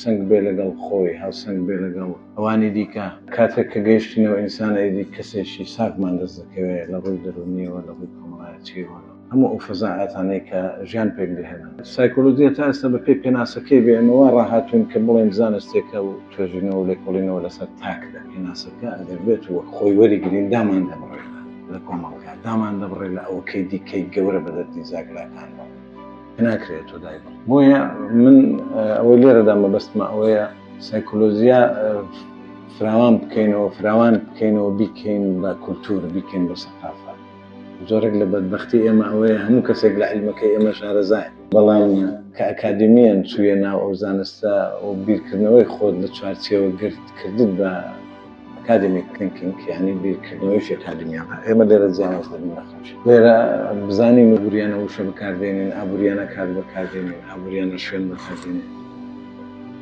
سنگ بێ لەگەڵ خۆی هاوسنگ بێ لەگەڵ ئەوانی دیکە کاتێک کە گەیشتینەوە ئینسانێکی کەسێکی ساکمان دەست دەکەوێت لە ڕووی دەرونیەوە لە ڕووی کۆمەڵایەتیەوە هەموو ئەو فەزاعەتانەی کە ژیان پێک دەهێنن. سایکۆلۆجیا تا ئێستا بە پێی پێناسەکەی بێ ئێمەوە ڕاهاتوین کە بڵێن زانستێکە و توێژینەوە و لێکۆڵینەوە لەسەر تاکدا پێناسەکە ئەگەر بێت وە خۆی وەریگرین دامان دەبڕێت لە کۆمەڵگا دامان دەبڕێت لە ئەوەکەی دیکەی گەورە بەدەردی زاگراکانەوە ناکرێت تۆ دایک. بۆیە من ئەوەی لێرەدا مەبەستمە ئەوەیە سایکۆلۆژیا فراوان بکەینەوە بیکەین بە کولتور بیکەین بە سەقافە. زۆرێک لە بەدبەختی ئێمە ئەوەیە هەموو کەسێک لە عیلمەکەی ئێمە شارەزایە بەڵام کە ئەکادمیان چوویە ناو ئەو زانستە و بیرکردنەوەی خۆت لە چوارچێوە گرتکردت بە ئەکادمیک تینکینگ یعنی بیرکردنەوەیش ئەکادمیان ئێمە لێرە جیاواز دەبین نەخۆش لێرە بزانین و بوریانە وشە بەکاردێنین ئابوریانە کات بەکاردێنین ئابوریانە شوێن بەکاردێنین